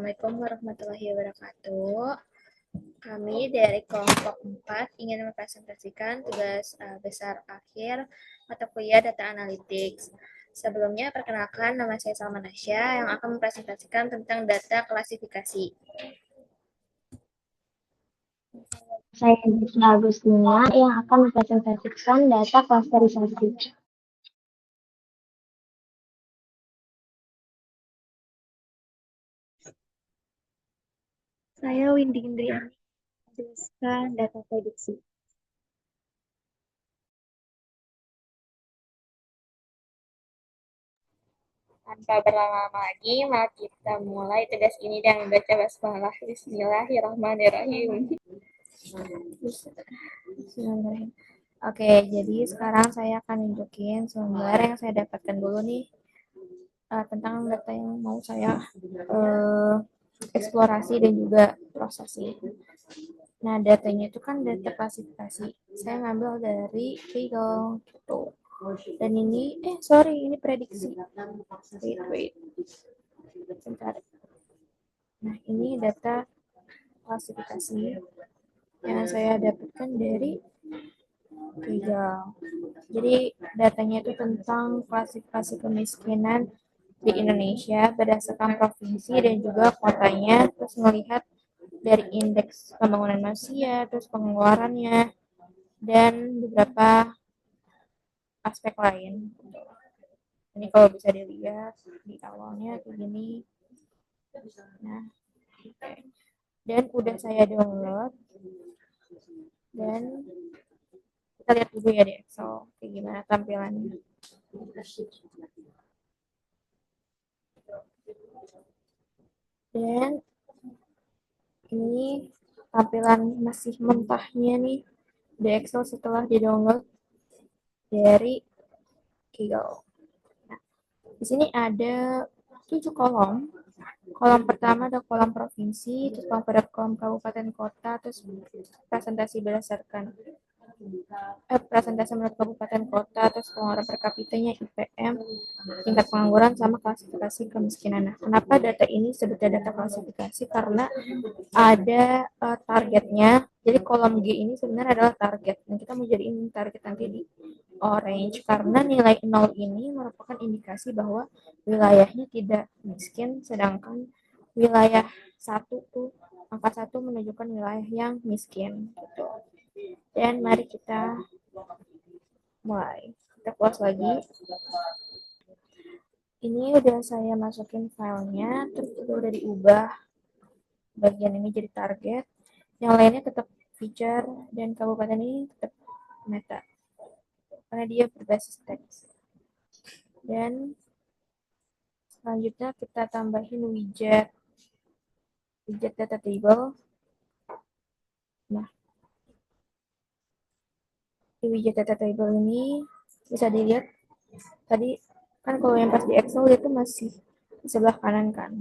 Assalamualaikum warahmatullahi wabarakatuh. Kami dari kelompok 4 ingin mempresentasikan tugas besar akhir mata kuliah Data Analytics. Sebelumnya, perkenalkan nama saya Salma Nasya yang akan mempresentasikan tentang data klasifikasi. Saya Gisela Agustina yang akan mempresentasikan data klasterisasi. Saya Windy Indriani, menjelaskan data prediksi. Tanpa berlama-lama lagi, mari kita mulai tugas ini dengan membaca basmalah. Bismillahirrahmanirrahim. Oke, jadi sekarang saya akan nunjukin sumber yang saya dapatkan dulu nih tentang data yang mau saya eksplorasi dan juga prosesi. Nah, datanya itu kan data klasifikasi. Saya ngambil dari Kaggle gitu. Dan ini, ini prediksi. Wait. Bentar. Nah, ini data klasifikasi yang saya dapatkan dari Kaggle. Jadi, datanya itu tentang klasifikasi kemiskinan di Indonesia berdasarkan provinsi dan juga kotanya, terus melihat dari indeks pembangunan manusia, terus pengeluarannya, dan beberapa aspek lain. Ini kalau bisa dilihat di awalnya kayak gini. Nah, okay. Dan udah saya download, dan kita lihat dulu ya di Excel kayak gimana tampilannya. Dan ini tampilan masih mentahnya nih di Excel setelah di-download dari Kaggle. Nah, di sini ada 7 kolom. Kolom pertama ada kolom provinsi, terus kolom kabupaten kota, terus presentasi berdasarkan presentasi menurut kabupaten kota, terus pengeluaran per kapitanya, IPM, tingkat pengangguran, sama klasifikasi kemiskinan. Nah, kenapa data ini sebutnya data klasifikasi? Karena ada targetnya. Jadi kolom G ini sebenarnya adalah target. Dan kita mau jadiin target nanti di orange karena nilai 0 ini merupakan indikasi bahwa wilayahnya tidak miskin, sedangkan wilayah 1 tuh angka 1 menunjukkan wilayah yang miskin gitu. Dan mari kita mulai. Kita close lagi. Ini udah saya masukin filenya, terus itu udah diubah. Bagian ini jadi target. Yang lainnya tetap feature dan kabupaten ini tetap meta. Karena dia berbasis teks. Dan selanjutnya kita tambahin widget data table. Nah, di widget data table ini bisa dilihat tadi kan kalau yang pas di Excel itu masih di sebelah kanan kan.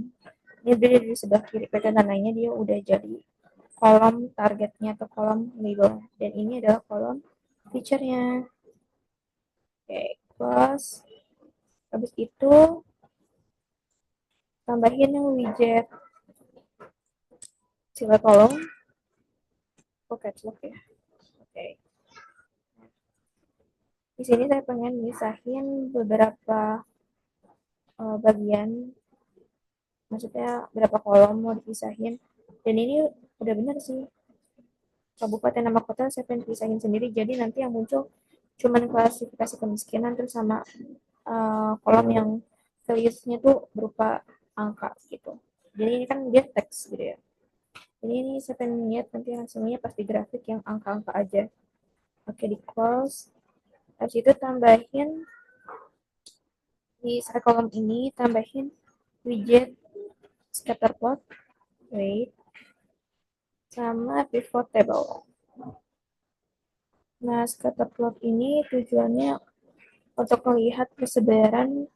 Ini udah di sebelah kiri, pakai tandanya dia udah jadi kolom targetnya atau kolom label. Dan ini adalah kolom feature-nya. Oke, close. Habis itu tambahin yang widget sila kolom. Catlock ya. Oke. Di sini saya pengen misahin beberapa bagian, maksudnya berapa kolom mau dipisahin. Dan ini udah benar sih. Kabupaten nama kota saya pengen pisahin sendiri, jadi nanti yang muncul cuman klasifikasi kemiskinan terus sama kolom yang values-nya tuh berupa angka gitu. Jadi ini kan dia teks gitu ya. Jadi ini saya pengen lihat nanti hasilnya pasti grafik yang angka-angka aja. Oke, di close. Habis itu tambahin di kolom ini, tambahin widget scatter plot, sama pivot table. Nah, scatter plot ini tujuannya untuk melihat persebaran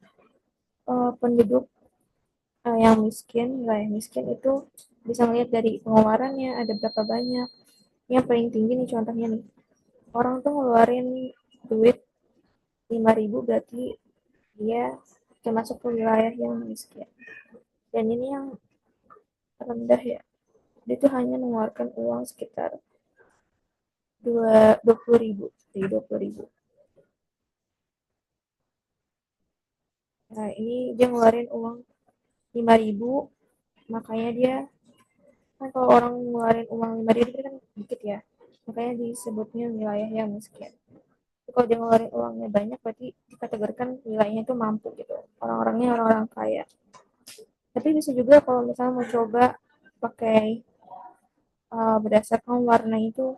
penduduk yang miskin. Wilayah miskin itu bisa melihat dari pengeluarannya ada berapa banyak. Yang paling tinggi nih contohnya nih, orang tuh ngeluarin duit 5.000 berarti dia termasuk ke wilayah yang miskin. Dan ini yang rendah ya. Dia tuh hanya mengeluarkan uang sekitar 20.000, jadi 20.000. Nah, ini dia ngeluarin uang 5.000, makanya dia kan kalau orang ngeluarin uang 5.000 kan dikit ya, makanya disebutnya wilayah yang miskin. Tapi kalau dia ngeluarin uangnya banyak, berarti dikategorikan wilayahnya itu mampu gitu, orang-orangnya orang-orang kaya. Tapi bisa juga kalau misalnya mau coba pakai berdasarkan warna itu,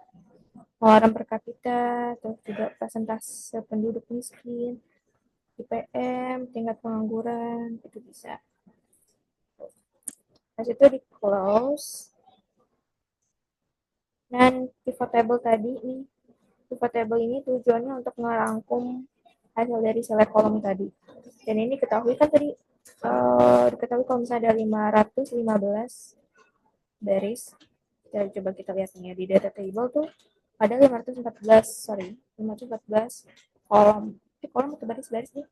pengeluaran per kapita, terus juga persentase penduduk miskin, IPM, tingkat pengangguran, itu bisa. Habis itu di close. Dan pivot table tadi nih, pivot table ini tujuannya untuk merangkum hasil dari select column tadi. Dan ini ketahui kan tadi, diketahui kalau misalnya ada 515 baris. Coba kita lihat nih ya, di data table tuh ada 514 kolom. Kolom atau baris-baris nih?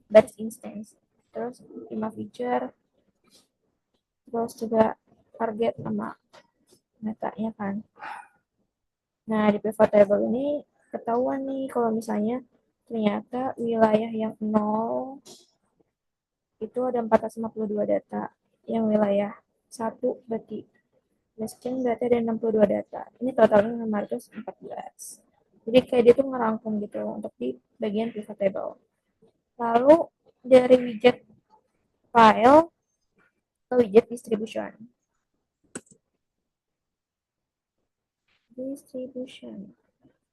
Baris instance. Terus 5 feature, terus juga target sama metanya kan. Nah, di pivot table ini ketahuan nih kalau misalnya ternyata wilayah yang 0 itu ada 452 data. Yang wilayah 1 berarti miskin berarti ada 62 data. Ini totalnya 514. Jadi kayak dia tuh ngerangkum gitu untuk di bagian pivot table. Lalu dari widget file ke widget distribution.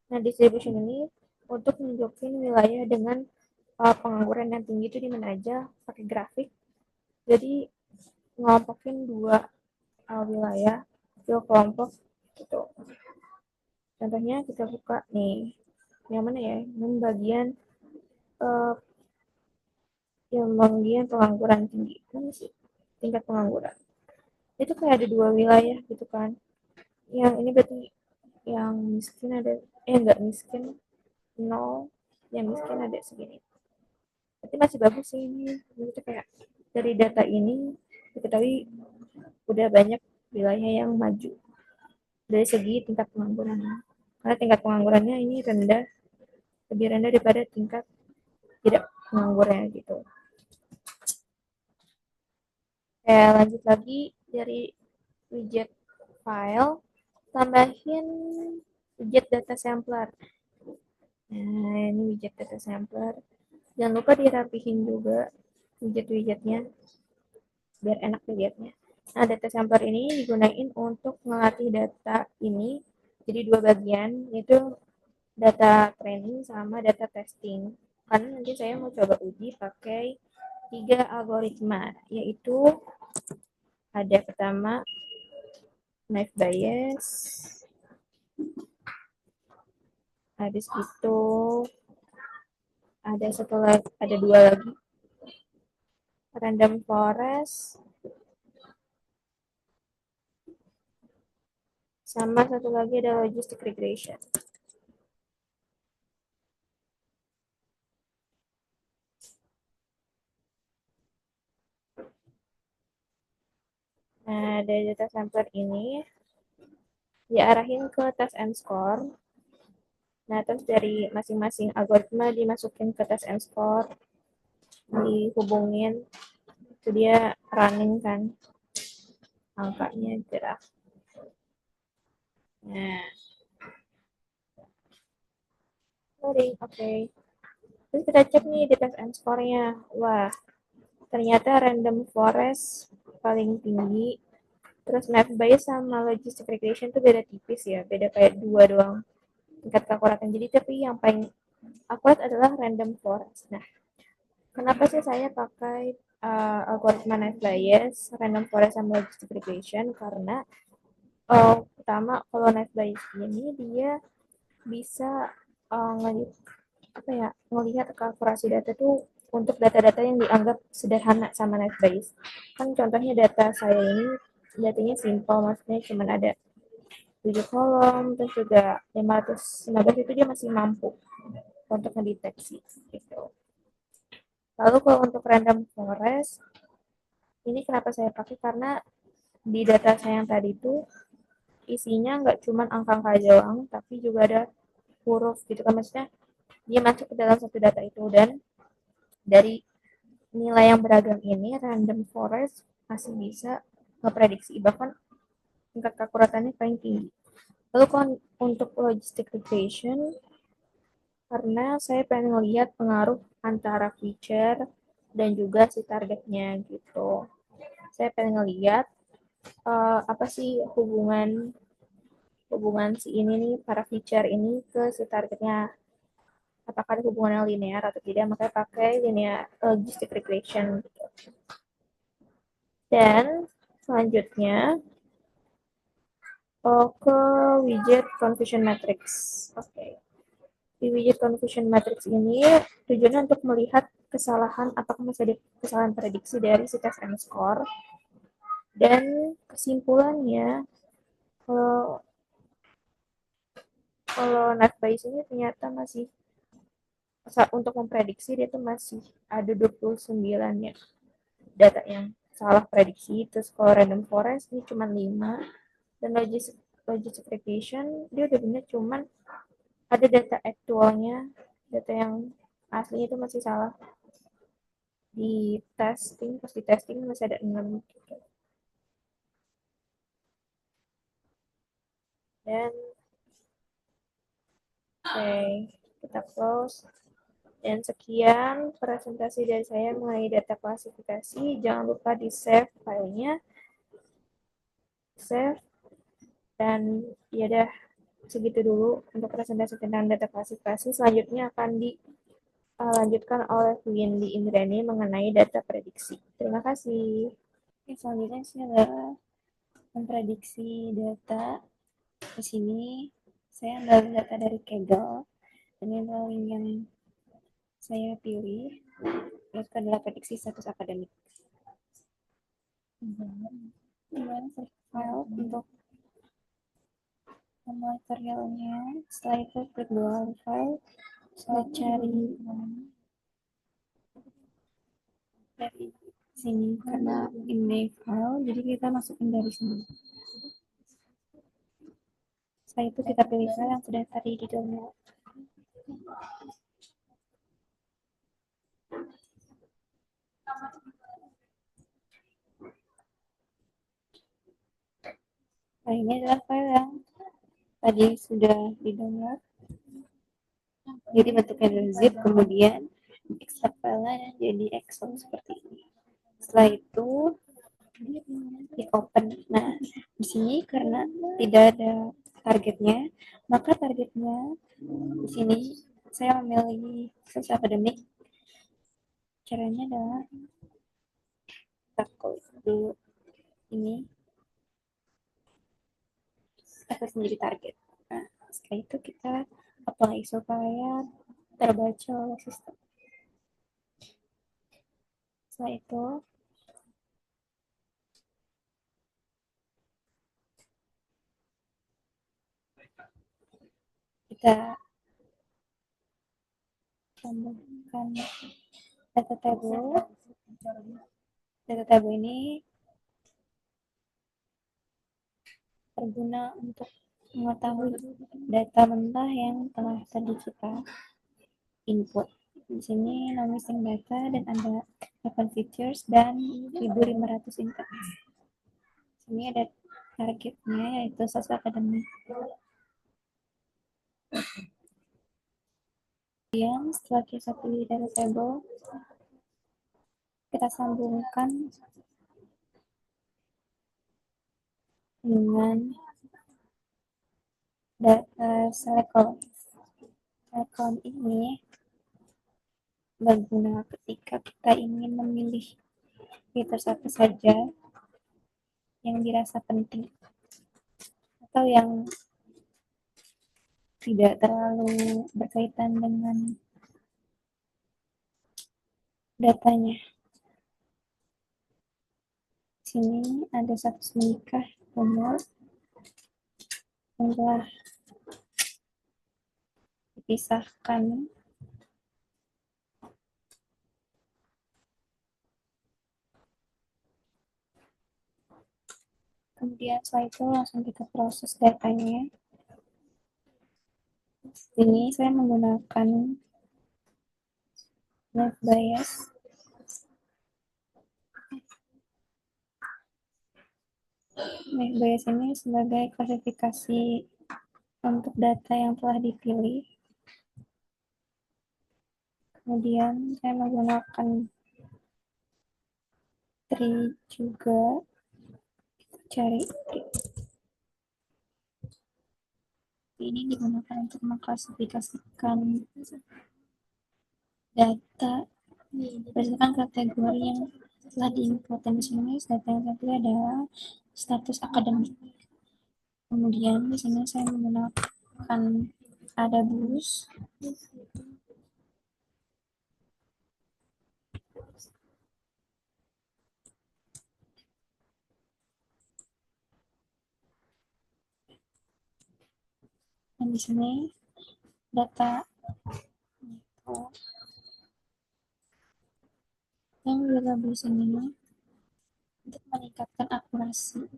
Nah, distribution ini untuk nunjukin wilayah dengan pengangguran yang tinggi itu di mana aja, pakai grafik. Jadi ngelompokin dua wilayah, dua kelompok gitu. Contohnya kita buka nih, yang mana ya? Yang bagian pengangguran tinggi. Mana sih tingkat pengangguran? Itu kayak ada dua wilayah gitu kan. Yang ini berarti yang miskin ada, enggak miskin 0, yang miskin ada segini. Berarti masih bagus sih ini. Itu kayak dari data ini diketahui udah banyak wilayah yang maju dari segi tingkat pengangguran. Karena tingkat penganggurannya ini rendah, lebih rendah daripada tingkat tidak penganggurannya gitu. Lanjut lagi dari widget file, tambahin widget data sampler. Nah, ini widget data sampler. Jangan lupa dirapihin juga widget-widgetnya biar enak dilihatnya. Nah, data sampler ini digunakan untuk melatih data ini jadi dua bagian, yaitu data training sama data testing. Karena nanti saya mau coba uji pakai 3 algoritma, yaitu ada pertama knife bias, habis itu ada dua lagi random forest, sama satu lagi ada logistic regression. Nah, dari data sampler ini diarahin ke test and score. Nah, terus dari masing-masing algoritma dimasukin ke test and score, dihubungin, itu dia running kan, angkanya gerak. Nah, loading, oke. Terus kita cek nih di test and score-nya. Wah, ternyata random forest paling tinggi. Terus map bias sama logistic regression tuh beda tipis ya, beda kayak 2 doang tingkat keakuratan. Jadi tapi yang paling akurat adalah random forest. Nah, kenapa sih saya pakai algoritma knife bias, random forest sama logistic regression? Karena pertama kalau knife bias ini dia bisa ngelihat kalkulasi data tuh untuk data-data yang dianggap sederhana sama knife bias. Kan contohnya data saya ini datanya simple, maksudnya cuma ada 7 kolom, terus juga 515 itu dia masih mampu untuk mendeteksi gitu. Lalu kalau untuk random forest, ini kenapa saya pakai? Karena di data saya yang tadi itu isinya nggak cuma angka-angka doang, tapi juga ada huruf gitu kan, maksudnya dia masuk ke dalam satu data itu, dan dari nilai yang beragam ini random forest masih bisa ngeprediksi, bahkan tingkat keakuratannya paling tinggi. Lalu kan untuk logistic regression, karena saya pengen ngelihat pengaruh antara feature dan juga si targetnya gitu. Saya pengen ngelihat apa sih hubungan si ini nih, para feature ini ke si targetnya, apakah ada hubungan yang linear atau tidak, makanya pakai linear logistic regression gitu. Dan selanjutnya ke widget confusion matrix. Oke. Di widget confusion matrix ini tujuannya untuk melihat kesalahan, apakah masih ada kesalahan prediksi dari si test and score. Dan kesimpulannya, kalau net Bayes ini ternyata masih, untuk memprediksi dia tuh masih ada 29 ya data yang salah prediksi. Terus kalau random forest ini cuma 5, dan logistic regression dia udah bener cuman ada data aktualnya, data yang aslinya itu masih salah di testing, pas di testing masih ada 6 gitu. Dan oke, kita close. Dan sekian presentasi dari saya mengenai data klasifikasi. Jangan lupa di save filenya, save, dan ya udah segitu dulu untuk presentasi tentang data klasifikasi. Selanjutnya akan dilanjutkan oleh Windy Indrani mengenai data prediksi. Terima kasih. Oke, selanjutnya saya adalah memprediksi data. Di sini saya ambil data dari Kaggle, dan ini adalah link yang saya pilih. Itu adalah prediksi status akademik. Kemudian file untuk materialnya. Setelah itu klik dua file. Saya cari dari sini karena ini file, jadi kita masukin dari sini. Setelah itu kita pilih file yang sudah tadi di download. Nah, ini adalah file yang tadi sudah di download. Jadi bentuknya adalah zip, kemudian extract filenya jadi Excel seperti ini. Setelah itu di open. Nah, di sini karena tidak ada targetnya, maka targetnya di sini saya memilih status akademik. Caranya adalah kita klik dulu ini akan menjadi target. Nah, setelah itu kita apply supaya terbaca oleh sistem. Setelah itu kita tambahkan data table. Data table ini berguna untuk mengetahui data mentah yang telah tadi kita input. Di sini no missing data dan ada 8 features dan 1500 index. Sini ada targetnya yaitu status akademik. Kemudian setelah kita pilih data table, kita sambungkan dengan data select column. Select column ini berguna ketika kita ingin memilih fitur apa saja yang dirasa penting atau yang tidak terlalu berkaitan dengan datanya. Di sini ada status menikah, umur, yang telah dipisahkan. Kemudian setelah itu langsung kita proses datanya. Ini saya menggunakan left bias. Left bias ini sebagai klasifikasi untuk data yang telah dipilih. Kemudian saya menggunakan tree juga. Kita cari tree. Ini digunakan untuk mengklasifikasikan data berdasarkan kategori yang telah diinput. Dan di sini data yang satu adalah status akademik. Kemudian di sini saya menggunakan AdaBoost. Dan di sini data yang AdaBoost ini untuk meningkatkan akurasi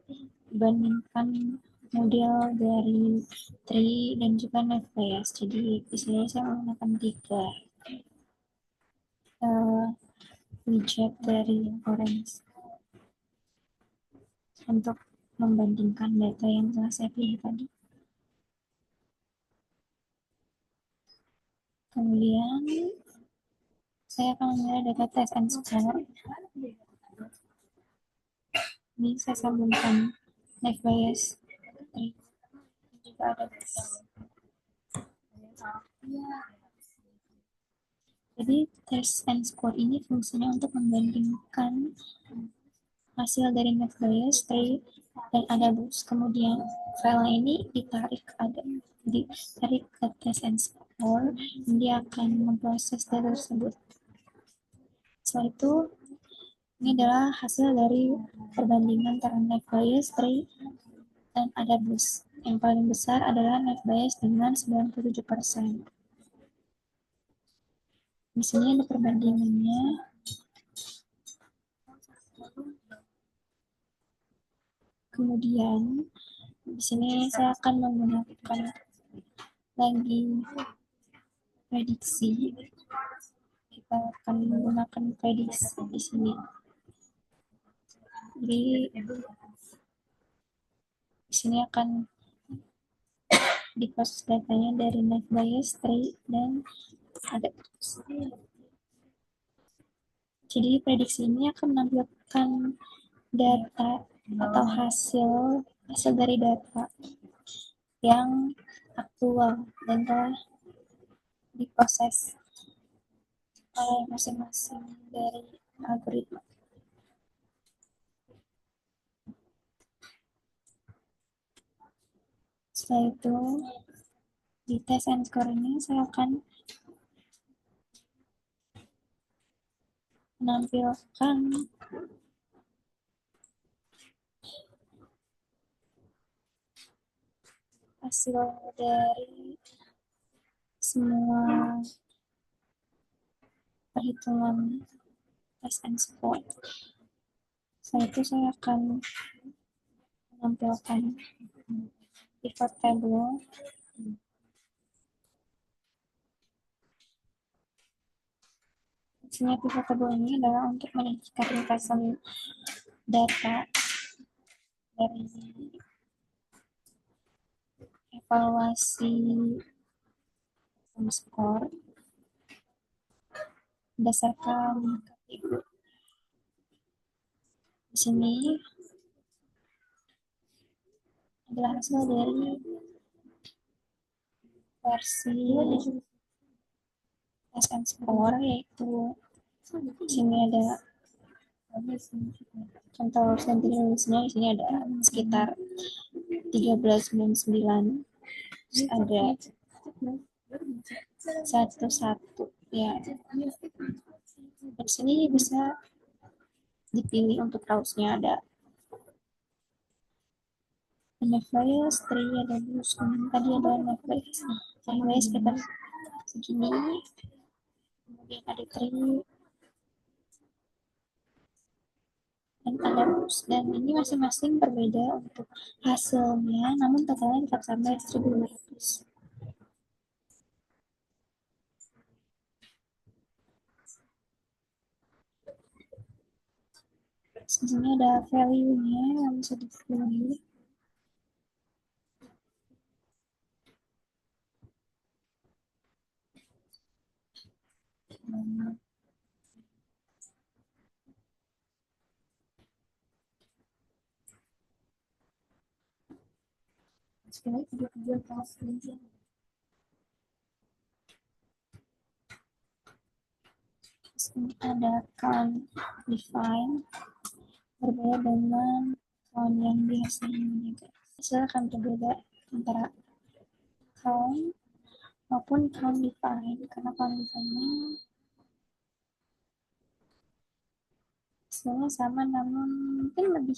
dibandingkan model dari tree dan juga left bias. Jadi di sini saya menggunakan 3 widget dari Orange untuk membandingkan data yang telah saya pilih tadi. Kemudian saya akan memilih data test and score. Ini saya sambungkan left bias juga ada. Jadi test and score ini fungsinya untuk membandingkan hasil dari left bias, tree, dan AdaBoost. Kemudian file ini ditarik ke test and score, dia akan memproses data tersebut. Setelah itu, ini adalah hasil dari perbandingan antara left bias, tree, dan AdaBoost. Yang paling besar adalah left bias dengan 97%. Di sini ada perbandingannya. Kemudian di sini saya akan menggunakan lagi prediksi. Kita akan menggunakan prediksi di sini. Jadi di sini akan diproses datanya dari left bias, tree, dan AdaBoost. Jadi prediksi ini akan menampilkan data atau hasil dari data yang aktual dan telah diproses oleh masing-masing dari algoritma. Setelah itu, di test and score ini saya akan menampilkan hasil dari semua perhitungan test and score. Setelah itu saya akan menampilkan pivot table. Fungsinya pivot table ini adalah untuk menunjukkan ringkasan data dari evaluasi skor berdasarkan kategori. Di sini adalah hasil dari versi test and score, yaitu di sini ada contoh sentimennya. Di sini ada sekitar 1399, terus ada 11 ya. Di sini bisa dipilih untuk browse-nya, ada left bias, tree, ada boost. Tadi ada left bias sekitar segini. Kemudian ada tree, dan Adapus, dan ini masing-masing berbeda untuk hasilnya, namun totalnya tetap sama 1.500. Di sini ada value-nya yang bisa dipilih. Sekali video kelas ini. Ini ada count define berbeda dengan count yang biasa ini, guys. Hasil akan berbeda antara count maupun count define, karena count define-nya hasilnya sama namun mungkin lebih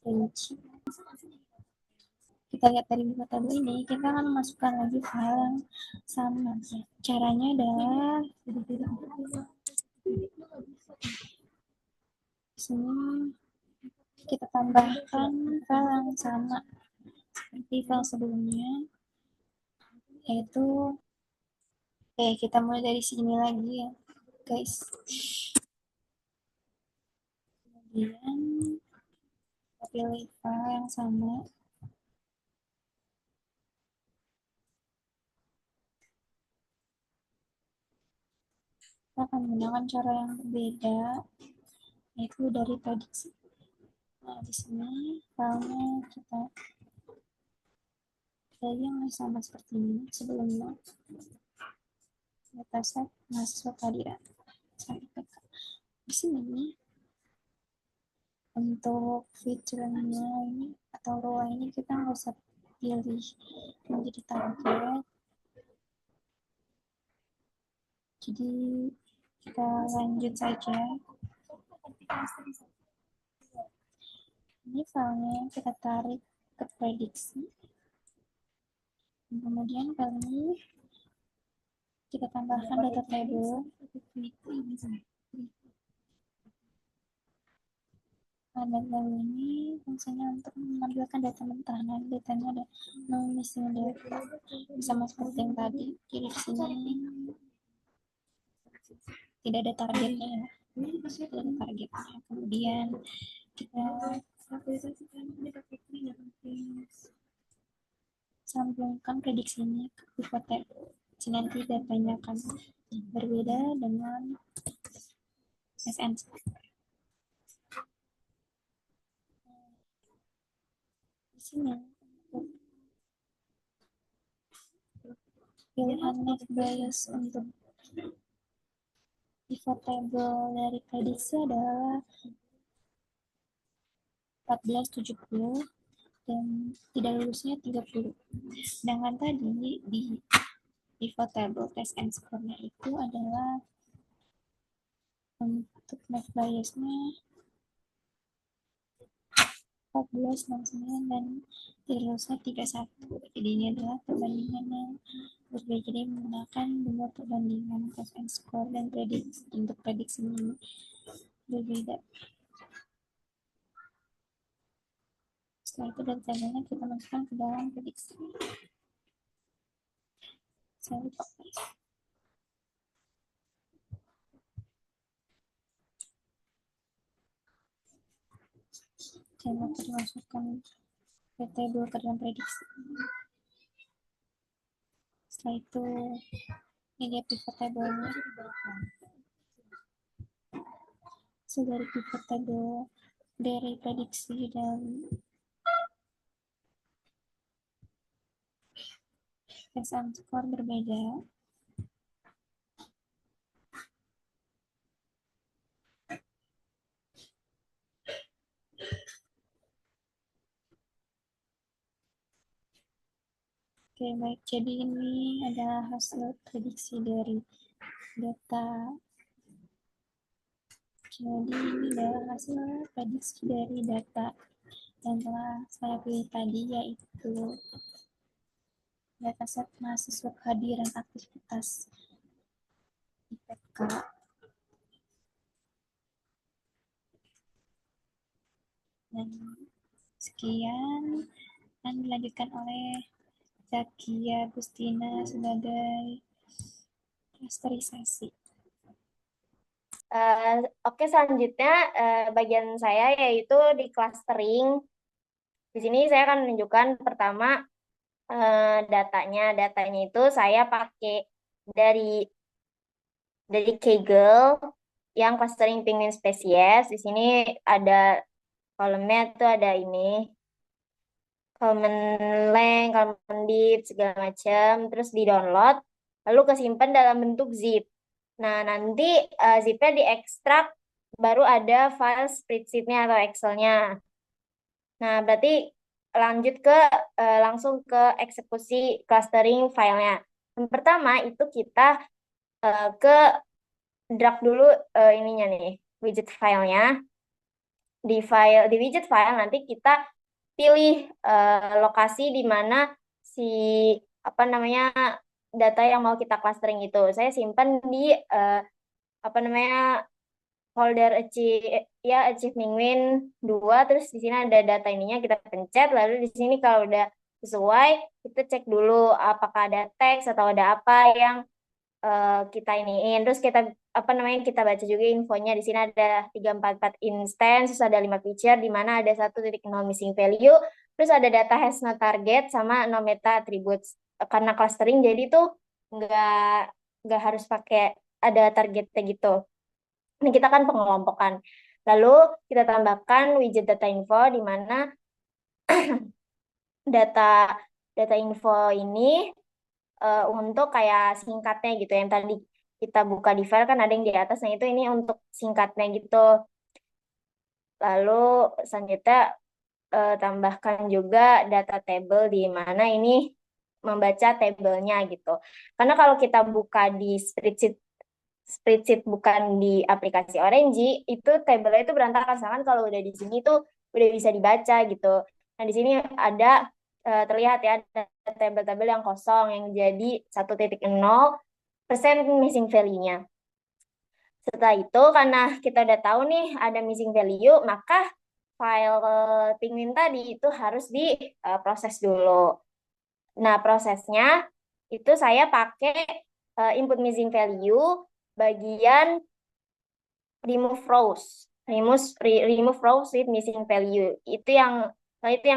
rinci. Kita lihat dari buku tabel ini, kita akan masukkan lagi file yang sama. Caranya adalah di sini kita tambahkan file yang sama seperti file sebelumnya, yaitu kita mulai dari sini lagi ya guys. Kemudian kita pilih file yang sama, kita akan menggunakan cara yang berbeda, yaitu dari prediksi. Nah, di sini filenya kita pilih yang sama seperti ini sebelumnya. Dataset mahasiswa kehadiran sampai PK. Di sini untuk fiturnya ini atau row ini kita nggak usah pilih menjadi target. Jadi kita lanjut saja. Ini filenya kita tarik ke prediksi. Kemudian kali ini kita tambahkan data table. Nah, data ini fungsinya untuk mengambilkan data mentah. Nah, datanya ada no missing data, sama seperti yang tadi. Jadi di sini tidak ada targetnya ya. Tidak ada targetnya. Kemudian kita sambungkan prediksi ini ke pivot table. Jadi nanti datanya akan berbeda dengan SN. Di sini pilihan net bias untuk pivot table dari prediksi adalah 1470 dan tidak lulusnya 30. Sedangkan tadi di pivot table test and score-nya itu adalah untuk net bias-nya 1469 dan tidak lulusnya 31. Jadi ini adalah perbandingan yang berbeda. Jadi menggunakan dua perbandingan test and score dan prediksi. Untuk prediksi ini berbeda. Setelah itu datanya kita masukkan ke dalam prediksi. Saya lupa guys. Jangan lupa dimasukkan table ke dalam prediksi. Setelah itu ini dia pivot table-nya. So, dari pivot table dari prediksi dan test and score berbeda. Oke, baik. Jadi ini adalah hasil prediksi dari data. Jadi ini adalah hasil prediksi dari data yang telah saya pilih tadi, yaitu dataset mahasiswa kehadiran aktivitas IPK Dan sekian, dan dilanjutkan oleh Zakia Agustina sebagai klasterisasi. Oke, selanjutnya bagian saya yaitu di clustering. Di sini saya akan menunjukkan pertama datanya. Datanya itu saya pakai dari Kaggle yang clustering penguin spesies. Di sini ada kolomnya tuh ada ini column length, column depth, segala macam, terus di download, lalu kesimpan dalam bentuk zip. Nah, nanti zipnya diekstrak, baru ada file spreadsheet-nya atau Excel-nya. Nah, berarti lanjut ke langsung ke eksekusi clustering filenya. Yang pertama itu kita ke drag dulu ininya nih, widget filenya. Di widget file nanti kita pilih lokasi di mana si apa namanya data yang mau kita clustering itu. Saya simpan di apa namanya folder achieve penguin 2, terus di sini ada data ininya, kita pencet, lalu di sini kalau udah sesuai kita cek dulu apakah ada teks atau ada apa yang kita iniin, terus kita apa namanya kita baca juga infonya. Di sini ada 344 instance, terus ada 5 feature di mana ada 1.0 missing value, terus ada data has no target sama no meta attributes. Karena clustering jadi tuh nggak harus pakai ada targetnya gitu. Ini kita kan pengelompokan. Lalu kita tambahkan widget data info di mana data info ini untuk kayak singkatnya gitu. Yang tadi kita buka di file kan ada yang di atas, nah itu ini untuk singkatnya gitu. Lalu selanjutnya tambahkan juga data table di mana ini membaca tabelnya gitu. Karena kalau kita buka di spreadsheet bukan di aplikasi Orange, itu tabelnya itu berantakan. Sedangkan kalau udah di sini tuh udah bisa dibaca gitu. Nah, di sini ada terlihat ya ada tabel-tabel yang kosong yang jadi 1.0% missing value-nya. Setelah itu, karena kita udah tahu nih ada missing value, maka file penguin tadi itu harus diproses dulu. Nah, prosesnya itu saya pakai input missing value bagian remove rows. Remove rows with missing value. Itu yang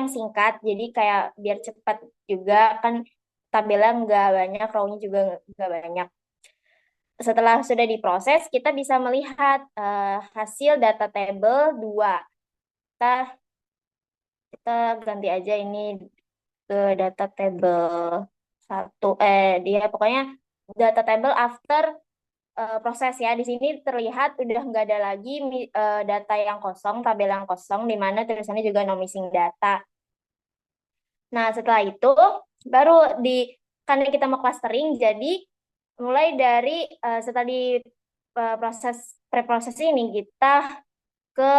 singkat, jadi kayak biar cepat juga, kan tabelnya nggak banyak, row-nya juga nggak banyak. Setelah sudah diproses, kita bisa melihat hasil data table 2. Kita ganti aja ini ke data table 1. Dia pokoknya data table after proses ya. Di sini terlihat udah nggak ada lagi data yang kosong, tabel yang kosong, di mana tulisannya juga no missing data. Nah, setelah itu baru karena kita mau clustering, jadi mulai dari setelah di preproses ini kita ke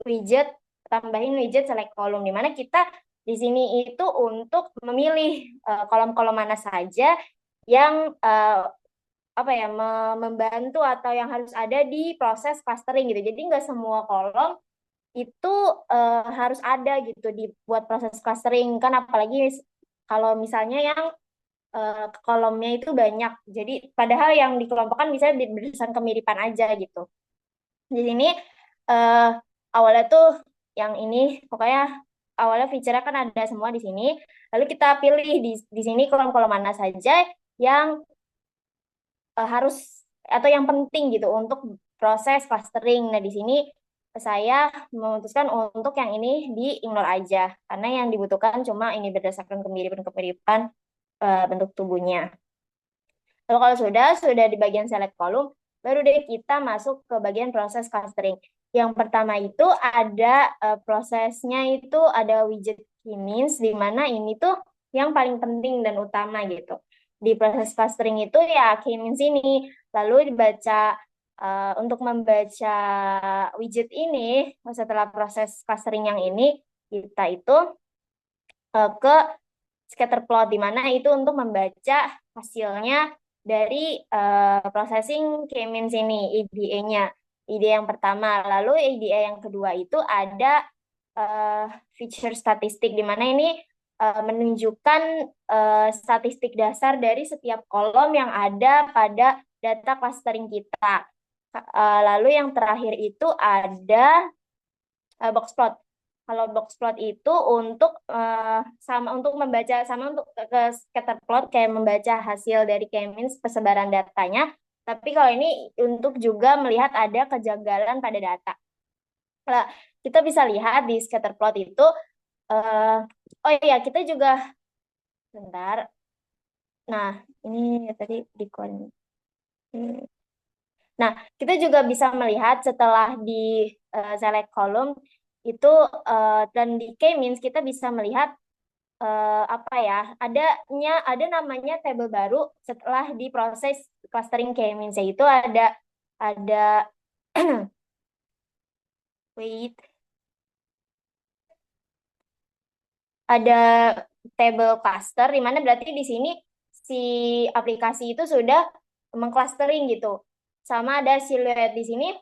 widget, tambahin widget select column, di mana kita di sini itu untuk memilih kolom-kolom mana saja yang apa ya membantu atau yang harus ada di proses clustering gitu. Jadi nggak semua kolom itu harus ada gitu dibuat proses clustering kan, apalagi kalau misalnya yang kolomnya itu banyak. Jadi padahal yang dikelompokkan bisa berdasarkan kemiripan aja gitu. Di sini awalnya tuh yang ini pokoknya awalnya feature-nya kan ada semua di sini. Lalu kita pilih di sini kolom-kolom mana saja yang harus atau yang penting gitu untuk proses clustering. Nah, di sini saya memutuskan untuk yang ini di-ignore aja karena yang dibutuhkan cuma ini berdasarkan kemiripan-kemiripan bentuk tubuhnya. Lalu kalau sudah di bagian select column, baru deh kita masuk ke bagian proses clustering. Yang pertama itu ada prosesnya itu ada widget key means, di mana ini tuh yang paling penting dan utama gitu. Di proses clustering itu ya key means ini, lalu dibaca untuk membaca widget ini setelah proses clustering yang ini, kita itu ke scatter plot, di mana itu untuk membaca hasilnya dari processing k-means ini, EDA-nya. EDA yang pertama, lalu EDA yang kedua itu ada feature statistik, di mana ini menunjukkan statistik dasar dari setiap kolom yang ada pada data clustering kita. Lalu yang terakhir itu ada box plot. Kalau box plot itu untuk untuk membaca untuk ke scatter plot kayak membaca hasil dari k-means persebaran datanya. Tapi kalau ini untuk juga melihat ada kejanggalan pada data. Nah, kita bisa lihat di scatter plot itu oh iya, kita juga bentar. Nah, ini tadi di Nah, kita juga bisa melihat setelah di select column itu dan di k-means kita bisa melihat apa ya, ada namanya table baru setelah diproses clustering k-means, yaitu ada wait ada table cluster, di mana berarti di sini si aplikasi itu sudah mengclustering gitu. Sama ada siluet di sini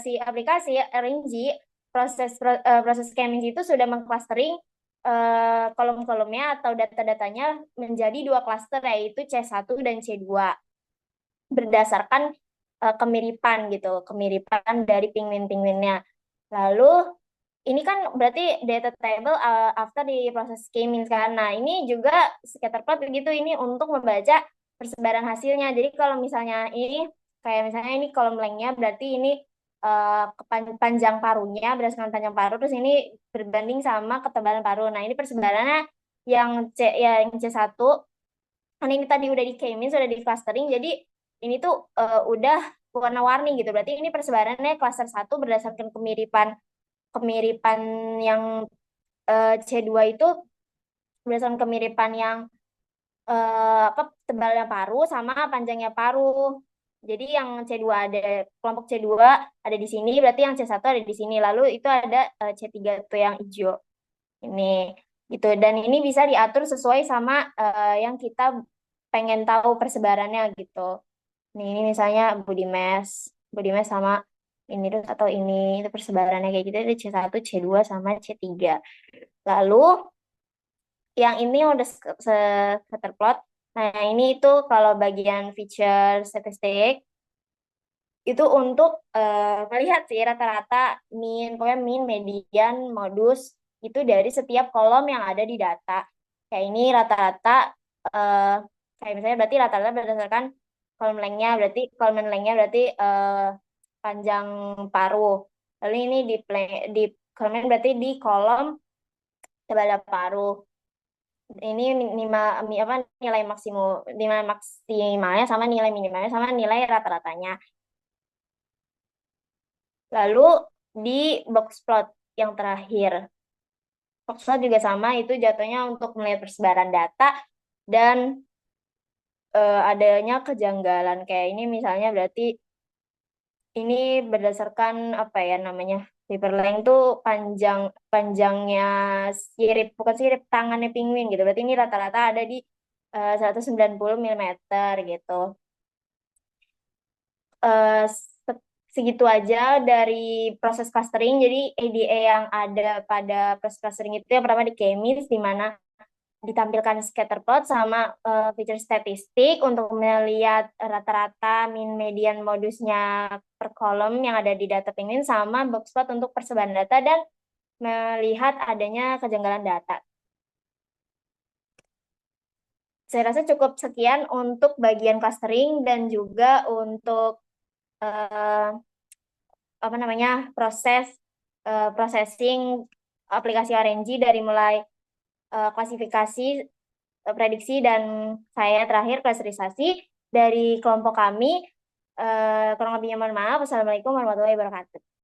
si aplikasi RNG proses k-means itu sudah mengclustering kolom-kolomnya atau data-datanya menjadi dua cluster, yaitu C1 dan C2 berdasarkan kemiripan dari penguin-penguinnya. Lalu ini kan berarti data table after di proses k-means kan. Nah, ini juga scatter plot begitu, ini untuk membaca persebaran hasilnya. Jadi kalau misalnya ini kayak misalnya ini kolom lengthnya, berarti ini panjang parunya berdasarkan panjang paru, terus ini berbanding sama ketebalan paru. Nah, ini persebarannya yang C1 kan ini tadi udah di k-means, sudah di clustering. Jadi ini tuh udah warna-warni gitu. Berarti ini persebarannya cluster 1 berdasarkan kemiripan yang C2 itu berdasarkan kemiripan yang tebalnya paru sama panjangnya paru. Jadi yang C2 kelompok C2 ada di sini, berarti yang C1 ada di sini. Lalu itu ada C3 tuh yang hijau. Ini gitu. Dan ini bisa diatur sesuai sama yang kita pengen tahu persebarannya gitu. Ini misalnya body mass sama ini terus atau ini itu persebarannya kayak gitu, ada C1, C2 sama C3. Lalu yang ini udah scatter plot. Nah, ini itu kalau bagian feature statistik itu untuk melihat sih rata-rata pokoknya median, modus itu dari setiap kolom yang ada di data. Kayak ini rata-rata kayak misalnya berarti rata-rata berdasarkan kolom lengthnya berarti panjang paru. Lalu ini di kolom berarti di kolom tebal paru. Ini nilai maksimalnya sama nilai minimalnya sama nilai rata-ratanya. Lalu di box plot yang terakhir. Box plot juga sama, itu jatuhnya untuk melihat persebaran data dan adanya kejanggalan kayak ini misalnya, berarti ini berdasarkan apa ya namanya, paper length tuh panjangnya bukan sirip, tangannya penguin gitu. Berarti ini rata-rata ada di 190 mm gitu. Segitu aja dari proses clustering. Jadi ADA yang ada pada proses clustering itu yang pertama di k-means, di mana ditampilkan scatter plot sama feature statistik untuk melihat rata-rata median, modusnya per kolom yang ada di data penguin, sama box plot untuk persebaran data dan melihat adanya kejanggalan data. Saya rasa cukup sekian untuk bagian clustering dan juga untuk processing aplikasi RNG dari mulai klasifikasi, prediksi, dan saya terakhir klasterisasi dari kelompok kami. Kurang lebihnya mohon maaf. Wassalamualaikum warahmatullahi wabarakatuh.